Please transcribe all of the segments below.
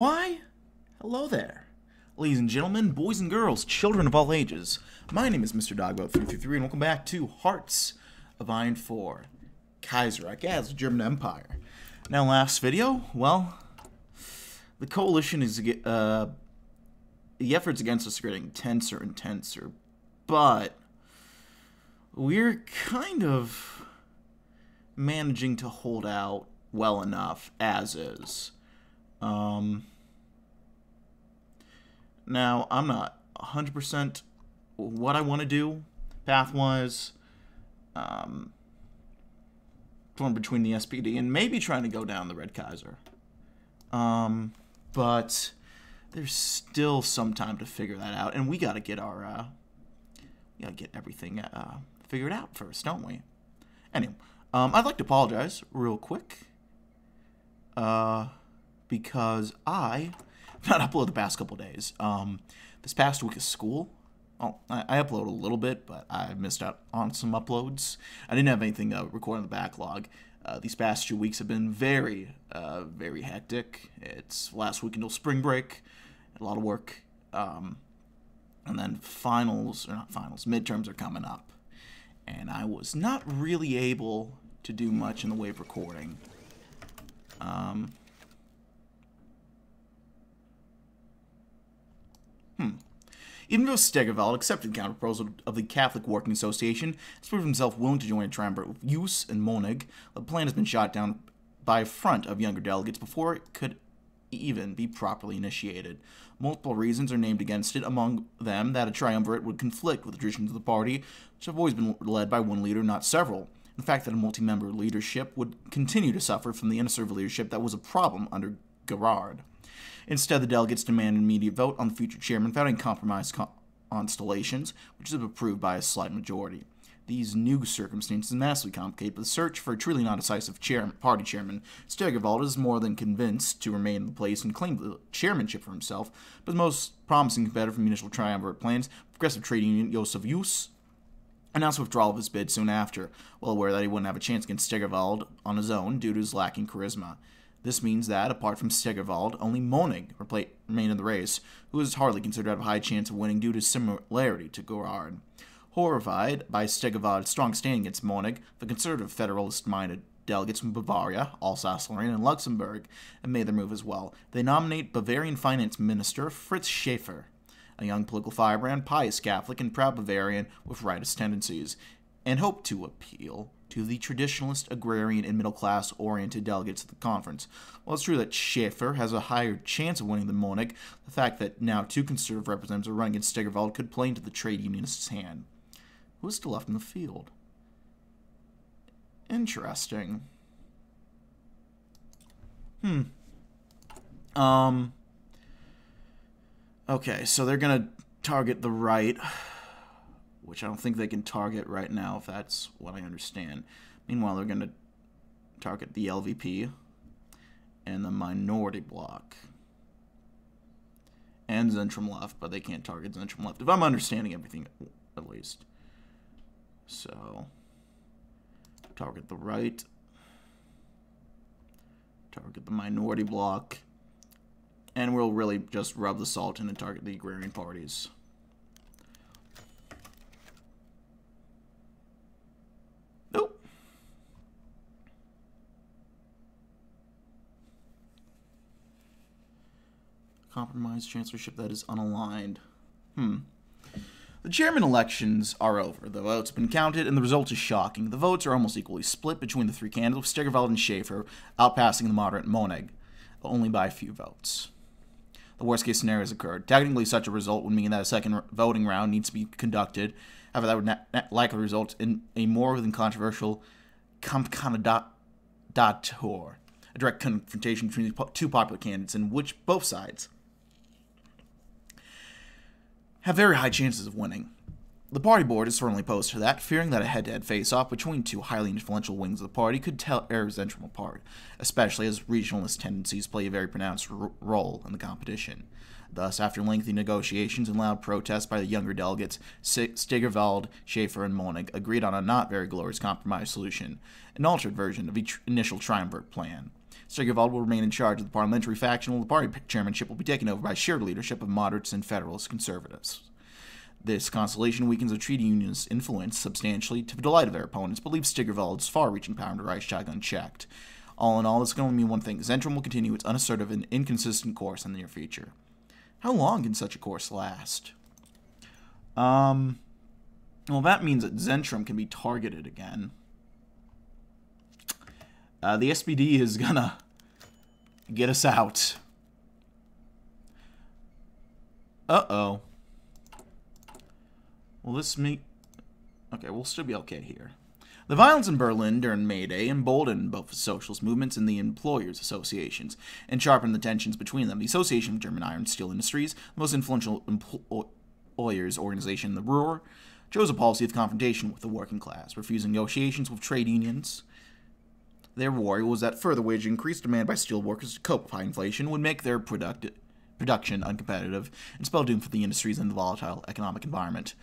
Why? Hello there. Ladies and gentlemen, boys and girls, children of all ages, my name is Mr. Dogboat333 and welcome back to Hearts of Iron 4, Kaiserreich as the German Empire. Now last video, well, the coalition is, the efforts against us are getting tenser and tenser, but we're kind of managing to hold out well enough as is. Now, I'm not 100% what I want to do, path-wise, torn between the SPD and maybe trying to go down the Red Kaiser. But there's still some time to figure that out, and we gotta get our, we gotta get everything, figured out first, don't we? Anyway, I'd like to apologize real quick, because I have not uploaded the past couple days. This past week of school, I uploaded a little bit, but I missed out on some uploads. I didn't have anything recorded in the backlog. These past 2 weeks have been very, very hectic. It's last week until spring break, a lot of work, and then midterms are coming up, and I was not really able to do much in the way of recording. Even though Stegerwald accepted the counter-proposal of the Catholic Working Association, has proved himself willing to join a triumvirate with Hus and Monig, the plan has been shot down by a front of younger delegates before it could even be properly initiated. Multiple reasons are named against it, among them that a triumvirate would conflict with the traditions of the party, which have always been led by one leader, not several. The fact that a multi-member leadership would continue to suffer from the unassertive leadership that was a problem under Gerard. Instead, the delegates demand an immediate vote on the future chairman without any compromise constellations, which is approved by a slight majority. These new circumstances massively complicate the search for a truly non-decisive party chairman. Stegerwald is more than convinced to remain in the place and claim the chairmanship for himself, but the most promising competitor from initial triumvirate plans, progressive trade union Joseph Hus, announced withdrawal of his bid soon after, well aware that he wouldn't have a chance against Stegerwald on his own due to his lacking charisma. This means that, apart from Stegerwald, only Monig remained in the race, who is hardly considered to have a high chance of winning due to similarity to Gerard. Horrified by Stegerwald's strong standing against Monig, the conservative federalist-minded delegates from Bavaria, Alsace-Lorraine, and Luxembourg have made their move as well. They nominate Bavarian finance minister Fritz Schäfer, a young political firebrand, pious Catholic, and proud Bavarian with rightist tendencies, and hope to appeal to the traditionalist, agrarian, and middle-class-oriented delegates of the conference. While it's true that Schäfer has a higher chance of winning than Monig, the fact that now two conservative representatives are running against Stegerwald could play into the trade unionist's hand. Who is still left in the field? Interesting. Okay, so they're gonna target the right, which I don't think they can target right now, if that's what I understand. Meanwhile, they're going to target the LVP and the minority bloc. And Zentrum left, but they can't target Zentrum left, if I'm understanding everything, at least. So, target the right. Target the minority bloc. And we'll really just rub the salt in and target the agrarian parties. Compromise chancellorship that is unaligned. The chairman elections are over. The votes have been counted, and the result is shocking. The votes are almost equally split between the three candidates, with Stegerwald and Schäfer outpassing the moderate Monig, only by a few votes. The worst-case scenario has occurred. Technically, such a result would mean that a second voting round needs to be conducted. However, that would likely result in a more than controversial Kampfkandidatur, a direct confrontation between the two popular candidates, in which both sides have very high chances of winning. The party board is firmly opposed to that, fearing that a head-to-head face-off between two highly influential wings of the party could tear Zentrum apart, especially as regionalist tendencies play a very pronounced role in the competition. Thus, after lengthy negotiations and loud protests by the younger delegates, Stegerwald, Schäfer, and Monig agreed on a not very glorious compromise solution, an altered version of each initial triumvirate plan. Sturgevald will remain in charge of the parliamentary faction, while the party chairmanship will be taken over by shared leadership of moderates and federalist conservatives. This constellation weakens the treaty union's influence substantially to the delight of their opponents, but leaves Sturgevald's far-reaching power in the Reichstag unchecked. All in all, this can only mean one thing. Zentrum will continue its unassertive and inconsistent course in the near future. How long can such a course last? Well, that means that Zentrum can be targeted again. The SPD is gonna get us out. Uh-oh. Will this make... Okay, we'll still be okay here. The violence in Berlin during May Day emboldened both the socialist movements and the employers' associations, and sharpened the tensions between them. The Association of German Iron and Steel Industries, the most influential employers' organization in the Ruhr, chose a policy of confrontation with the working class, refusing negotiations with trade unions. Their worry was that further wage increase demand by steel workers to cope with high inflation would make their production uncompetitive and spell doom for the industries in the volatile economic environment.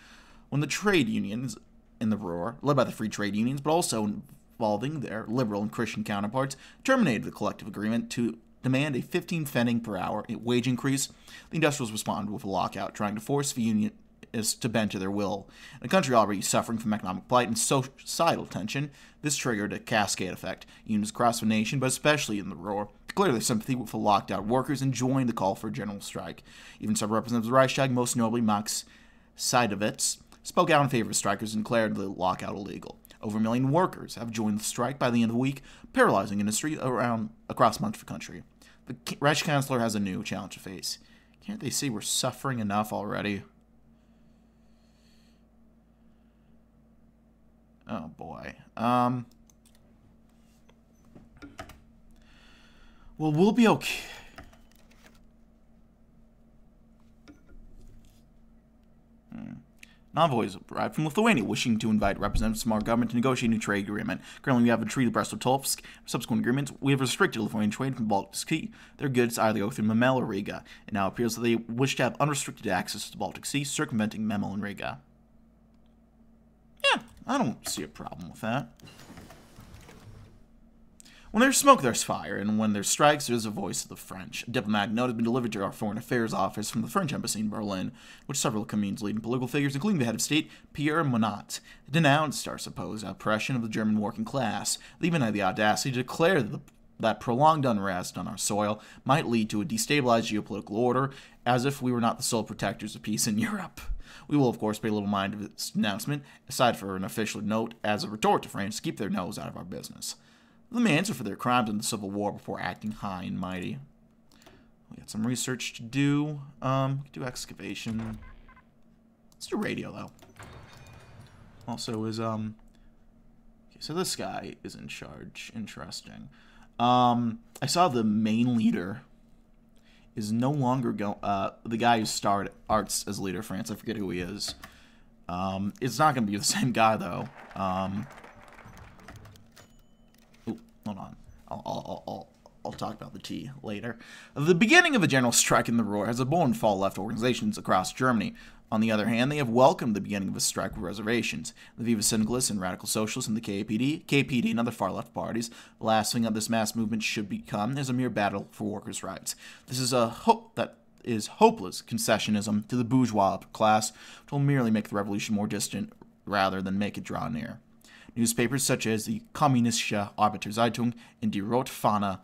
When the trade unions in the Ruhr, led by the free trade unions, but also involving their liberal and Christian counterparts, terminated the collective agreement to demand a 15 Pfennig per hour wage increase, the industrials responded with a lockout, trying to force the unionists to bend to their will. In a country already suffering from economic plight and societal tension, this triggered a cascade effect. Unions across the nation, but especially in the Ruhr, declared their sympathy with the locked-out workers and joined the call for a general strike. Even some representatives of the Reichstag, most notably Max Seidowitz, spoke out in favor of strikers and declared the lockout illegal. Over 1 million workers have joined the strike by the end of the week, paralyzing industry across much of the country. The Reich Chancellor has a new challenge to face. Can't they see we're suffering enough already? Oh boy. Well, we'll be okay. Envoys arrived from Lithuania, wishing to invite representatives from our government to negotiate a new trade agreement. Currently, we have a treaty with Brest-Litovsk. For subsequent agreements, we have restricted Lithuanian trade from the Baltic Sea. Their goods either go through Memel or Riga. It now appears that they wish to have unrestricted access to the Baltic Sea, circumventing Memel and Riga. Yeah, I don't see a problem with that. When there's smoke, there's fire, and when there's strikes, there's a voice of the French. A diplomatic note has been delivered to our Foreign Affairs Office from the French Embassy in Berlin, which several communes leading political figures, including the head of state, Pierre Monat, denounced our supposed oppression of the German working class. They even had the audacity to declare that prolonged unrest on our soil might lead to a destabilized geopolitical order, as if we were not the sole protectors of peace in Europe. We will, of course, pay little mind to this announcement, aside for an official note as a retort to France to keep their nose out of our business. Let them answer for their crimes in the Civil War before acting high and mighty. We got some research to do. Do excavation. Let's do radio, though. Also is, okay, so this guy is in charge. Interesting. I saw the main leader is no longer the guy who starred Arts as leader of France. I forget who he is. It's not going to be the same guy, though. Hold on. I'll talk about the tea later. The beginning of a general strike in the Ruhr has abhorrent far-left organizations across Germany. On the other hand, they have welcomed the beginning of a strike with reservations. The Viva Syndicalists and Radical Socialists and the KPD and other far-left parties, the last thing of this mass movement should become is a mere battle for workers' rights. This is a hope that is hopeless concessionism to the bourgeois class, which will merely make the revolution more distant rather than make it draw near. Newspapers such as the Kommunistische Arbeiterzeitung and Die Rote Fahne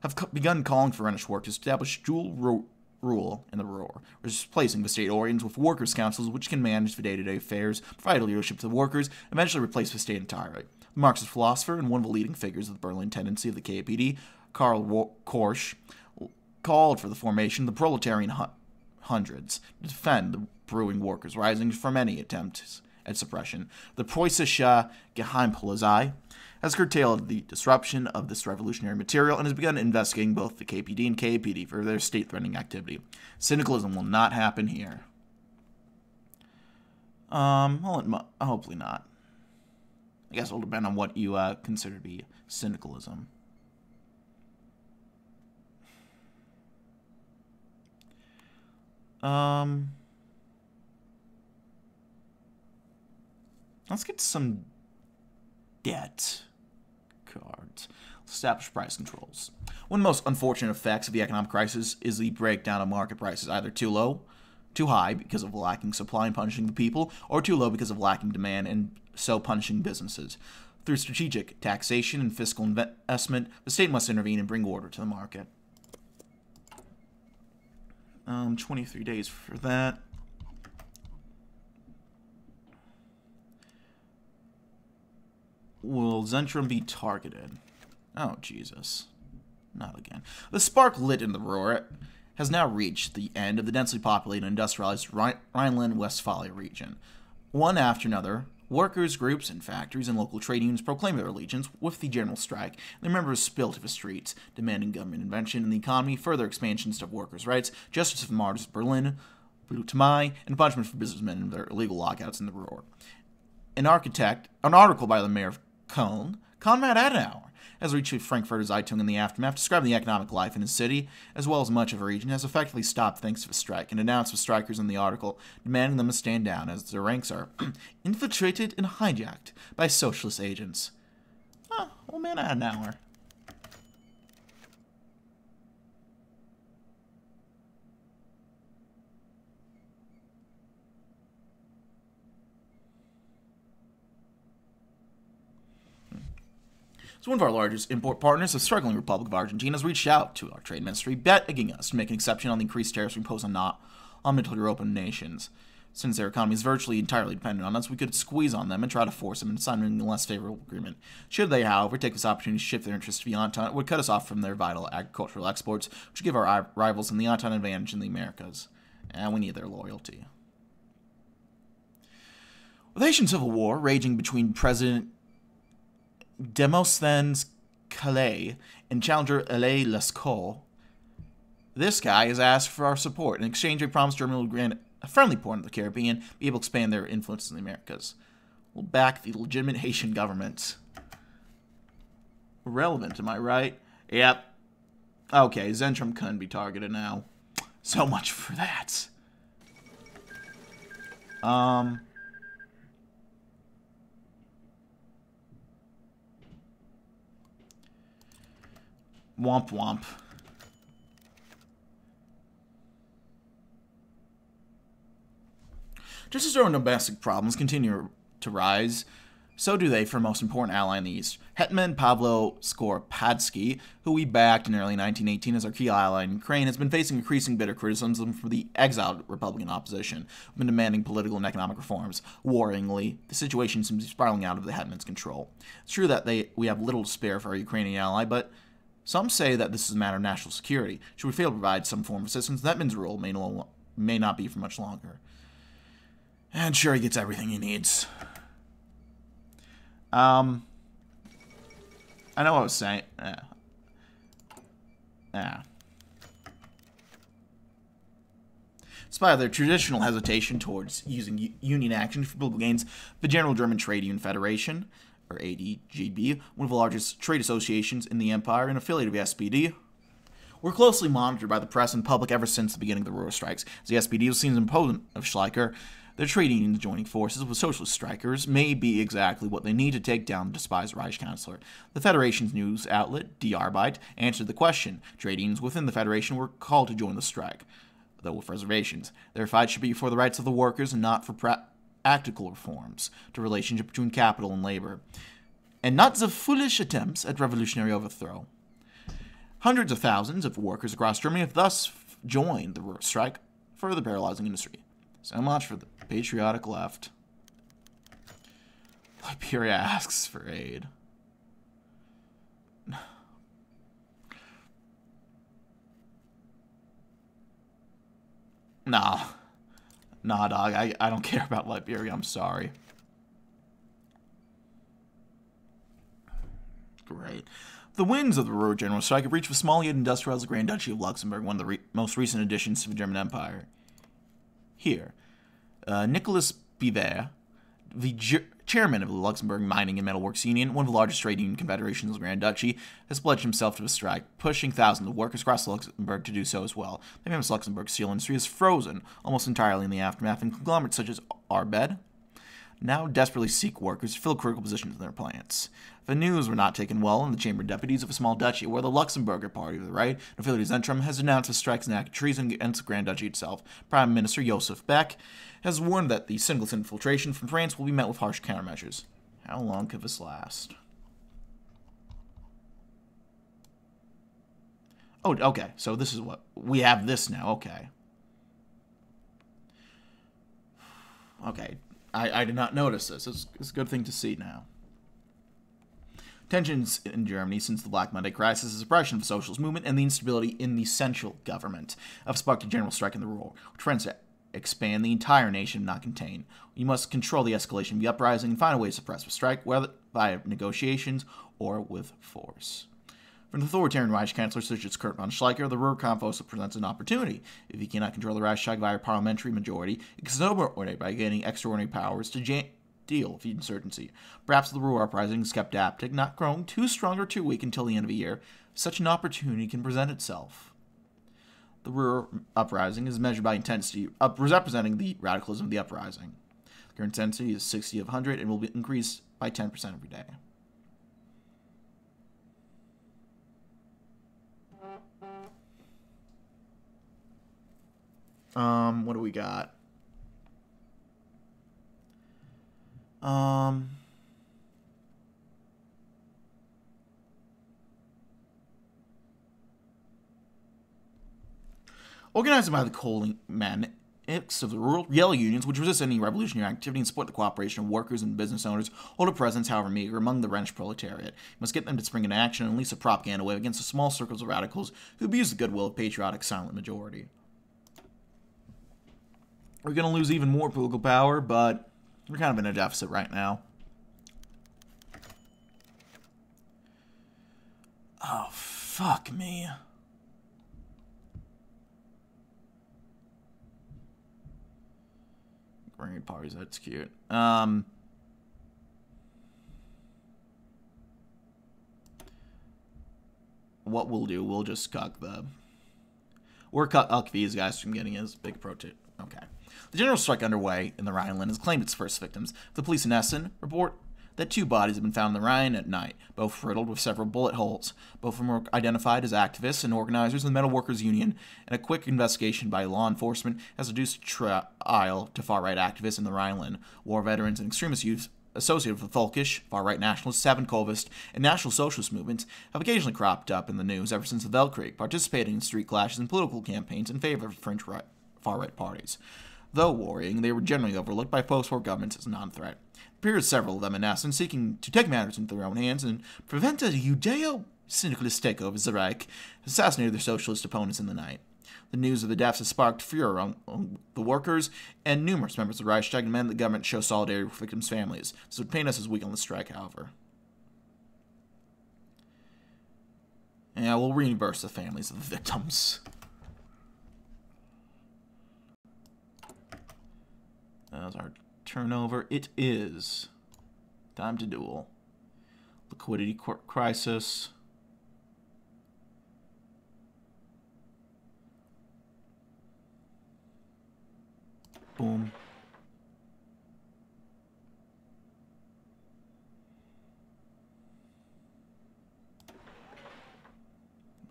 have begun calling for Rhenish work to establish dual rule in the Ruhr, replacing the state organs with workers' councils which can manage the day-to-day affairs, provide leadership to the workers, eventually replace the state entirely. The Marxist philosopher and one of the leading figures of the Berlin tendency of the KPD, Karl Korsch, called for the formation of the proletarian hundreds to defend the brewing workers rising from any attempts at suppression. The Preußische Geheimpolizei has curtailed the disruption of this revolutionary material and has begun investigating both the KPD and KPD for their state-threatening activity. Syndicalism will not happen here. Well, hopefully not. I guess it'll depend on what you consider to be syndicalism. Let's get some debt cards. establish price controls. One of the most unfortunate effects of the economic crisis is the breakdown of market prices, either too low, too high because of lacking supply and punishing the people, or too low because of lacking demand and so punishing businesses. Through strategic taxation and fiscal investment, the state must intervene and bring order to the market. 23 days for that. Will Zentrum be targeted? Oh, Jesus. Not again. The spark lit in the Ruhr has now reached the end of the densely populated and industrialized Rhineland-Westphalia region. One after another, workers, groups, and factories and local trade unions proclaim their allegiance with the general strike, and their members spill to the streets, demanding government intervention in the economy, further expansions of workers' rights, justice for the martyrs of Berlin, Blut Mai, and punishment for businessmen and their illegal lockouts in the Ruhr. An article by the mayor of Köln, Konrad Adenauer, has reached the Frankfurter Zeitung in the aftermath, describing the economic life in his city, as well as much of the region, has effectively stopped thanks to the strike, and announced the strikers in the article, demanding them to stand down as their ranks are infiltrated and hijacked by socialist agents. Oh, old man Adenauer. So one of our largest import partners, the struggling Republic of Argentina, has reached out to our trade ministry, begging us to make an exception on the increased tariffs we impose on Middle European nations. Since their economy is virtually entirely dependent on us, we could squeeze on them and try to force them into signing a less favorable agreement. Should they, however, take this opportunity to shift their interests to the Entente, it would cut us off from their vital agricultural exports, which would give our rivals in the Entente an advantage in the Americas. And we need their loyalty. With the Haitian Civil War raging between President Demosthenes Calais and challenger Elie Lescaut, this guy has asked for our support. In exchange, we promised Germany would grant a friendly port in the Caribbean, be able to expand their influence in the Americas. We'll back the legitimate Haitian government. Relevant, am I right? Yep. Okay, Zentrum couldn't be targeted now. So much for that. Womp womp. Just as our domestic problems continue to rise, so do they for our most important ally in the East. Hetman Pavlo Skoropadsky, who we backed in early 1918 as our key ally in Ukraine, has been facing increasing bitter criticism from the exiled Republican opposition, who have been demanding political and economic reforms. Worryingly, the situation seems to be spiraling out of the Hetman's control. It's true that we have little to spare for our Ukrainian ally, but some say that this is a matter of national security. Should we fail to provide some form of assistance, Hetman's rule may not be for much longer. And sure, he gets everything he needs. I know what I was saying. Despite their traditional hesitation towards using union action for political gains, the General German Trade Union Federation, or ADGB, one of the largest trade associations in the empire and affiliate of the SPD, were closely monitored by the press and public ever since the beginning of the Ruhr strikes. As the SPD was seen as an opponent of Schleicher, their trade unions joining forces with socialist strikers may be exactly what they need to take down the despised Reich Chancellor. The Federation's news outlet, Die Arbeit, answered the question. Trade unions within the Federation were called to join the strike, though with reservations. Their fight should be for the rights of the workers and not for practical reforms to relationship between capital and labor, and not the foolish attempts at revolutionary overthrow. Hundreds of thousands of workers across Germany have thus joined the Ruhr strike, further paralyzing industry. So much for the patriotic left. Liberia asks for aid. Nah, dog, I don't care about Liberia, I'm sorry. Great. The winds of the Ruhr General Strike have reached the small yet industrialized Grand Duchy of Luxembourg, one of the most recent additions to the German Empire. Here, Nicholas Biver, the chairman of the Luxembourg Mining and Metalworks Union, one of the largest trade union confederations of the Grand Duchy, has pledged himself to the strike, pushing thousands of workers across Luxembourg to do so as well. The famous Luxembourg steel industry is frozen almost entirely in the aftermath, and conglomerates such as Arbed, now desperately seek workers to fill critical positions in their plants. The news were not taken well in the Chamber of Deputies of a small duchy where the Luxembourger Party of the Right, affiliated Zentrum, has denounced the strikes and act of treason against the Grand Duchy itself. Prime Minister Joseph Beck has warned that the single infiltration from France will be met with harsh countermeasures. How long could this last? Oh, okay, so this is what... We have this now, okay. Okay, I did not notice this. It's a good thing to see now. Tensions in Germany since the Black Monday crisis, the suppression of the socialist movement, and the instability in the central government have sparked a general strike in the rural, which threatens to expand the entire nation, not contain. We must control the escalation of the uprising and find a way to suppress the strike, whether via negotiations or with force. For an authoritarian Reich Chancellor such as Kurt von Schleicher, the Ruhr Kampf also presents an opportunity. If he cannot control the Reichstag via parliamentary majority, he can snowboard it by gaining extraordinary powers to deal with the insurgency. Perhaps the Ruhr uprising is kept adapted, not growing too strong or too weak until the end of a year. Such an opportunity can present itself. The Ruhr uprising is measured by intensity, representing the radicalism of the uprising. The current intensity is 60 of 100 and will be increased by 10% every day. What do we got? Organized by the coaling men of the rural yellow unions, which resist any revolutionary activity and support the cooperation of workers and business owners, hold a presence, however meager, among the Rentsch proletariat. You must get them to spring into action and unleash a propaganda wave against the small circles of radicals who abuse the goodwill of patriotic silent majority. We're going to lose even more political power, but we're kind of in a deficit right now. Oh, fuck me. Green parties, that's cute. What we'll do, we'll just cuck the... We're cuck these guys from getting his big protest. Okay. The general strike underway in the Rhineland has claimed its first victims. The police in Essen report that 2 bodies have been found in the Rhine at night, both riddled with several bullet holes. Both of them were identified as activists and organizers of the Metal Workers Union, and a quick investigation by law enforcement has reduced trial to far-right activists in the Rhineland. War veterans and extremist youth associated with the Völkisch, far-right nationalists, Savenkovist, and National Socialist movements have occasionally cropped up in the news ever since the Weltkrieg, participating in street clashes and political campaigns in favor of French far-right parties. Though worrying, they were generally overlooked by post-war governments as a non-threat. There appears several of them in Essen seeking to take matters into their own hands and prevent a Judeo-syndicalist takeover as the Reich assassinated their socialist opponents in the night. The news of the deaths has sparked furor among the workers, and numerous members of the Reichstag demanded the government show solidarity with victims' families. This would paint us as weak on the strike, however. Yeah, we'll reimburse the families of the victims. That's our turnover. It is time to duel. Liquidity crisis. Boom.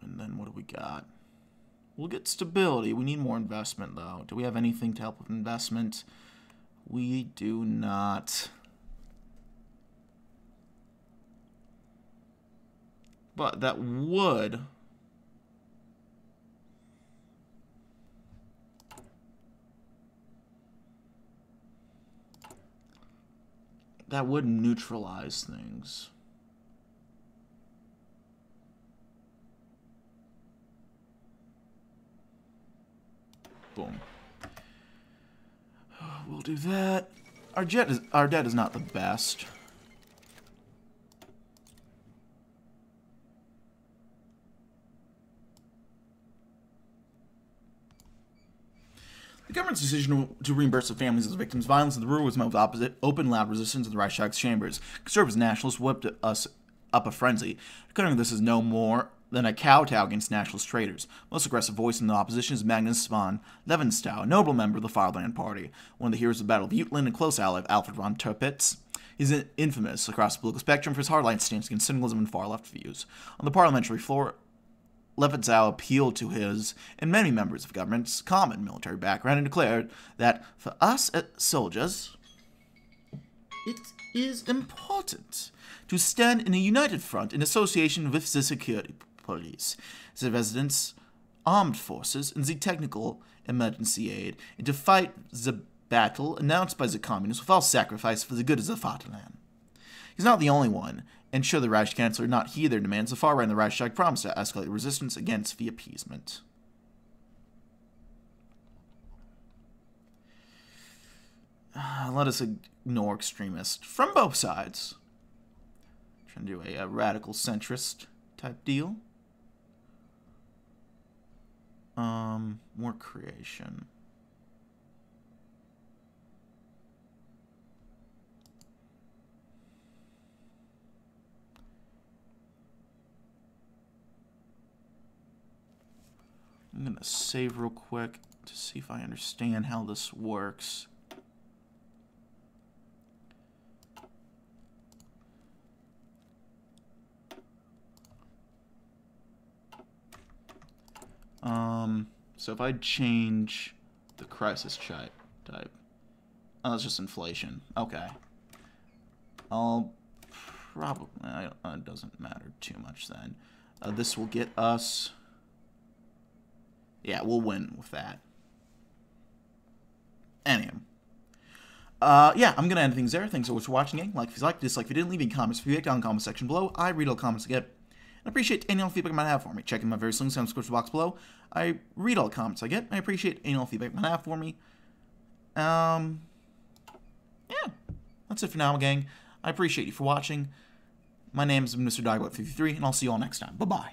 And then what do we got? We'll get stability. We need more investment, though. Do we have anything to help with investment? We do not. But that would... that would neutralize things. Boom. We'll do that. Our debt is not the best. The government's decision to reimburse the families of the victims' violence in the Ruhr was met with open, loud resistance in the Reichstag's chambers. Conservative nationalists whipped us up a frenzy, declaring this is no more than a kowtow against nationalist traitors. Most aggressive voice in the opposition is Magnus von Levenstow, a noble member of the Fatherland Party, one of the heroes of the Battle of Jutland and close ally of Alfred von Tirpitz. He's infamous across the political spectrum for his hardline stance against syndicalism and far-left views. On the parliamentary floor, Levenstow appealed to his and many members of government's common military background and declared that for us soldiers, it is important to stand in a united front in association with the security police, the residents, armed forces, and the technical emergency aid, and to fight the battle announced by the communists with all sacrifice for the good of the Vaterland. He's not the only one, and should the Reich Chancellor not heed their demands, the far right and the Reichstag promised to escalate resistance against the appeasement. Let us ignore extremists from both sides. Trying to do a radical centrist type deal. More creation. I'm going to save real quick to see if I understand how this works. So if I change the crisis type, oh, that's just inflation. Okay. I'll probably, it doesn't matter too much then. This will get us, yeah, we'll win with that. Anyway. Yeah, I'm going to end things there. Thanks so much for watching, gang. Like if you liked, dislike if you didn't, leave me comments. If you down in the comment section below, I read all comments again. I appreciate any feedback you might have for me. Check in my various links down in the description box below. I read all the comments I get. I appreciate any feedback you might have for me. Yeah, that's it for now, gang. I appreciate you for watching. My name is Mr. Dogboy53, and I'll see you all next time. Bye-bye.